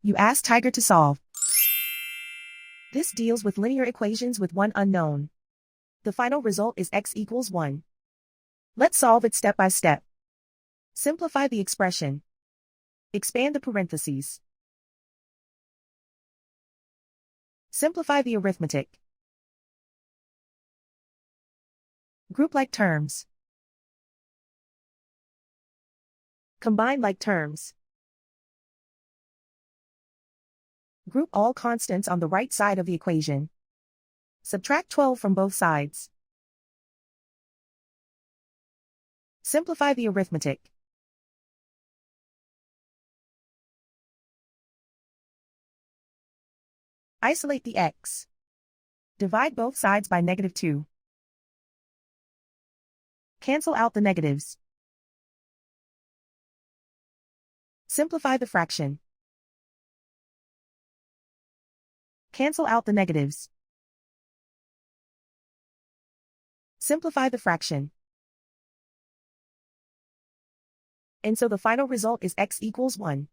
You ask Tiger to solve. This deals with linear equations with one unknown. The final result is x equals 1. Let's solve it step by step. Simplify the expression. Expand the parentheses. Simplify the arithmetic. Group like terms. Combine like terms. Group all constants on the right side of the equation. Subtract 12 from both sides. Simplify the arithmetic. Isolate the x. Divide both sides by -2. Cancel out the negatives. Simplify the fraction. Cancel out the negatives. Simplify the fraction. And so the final result is x equals 1.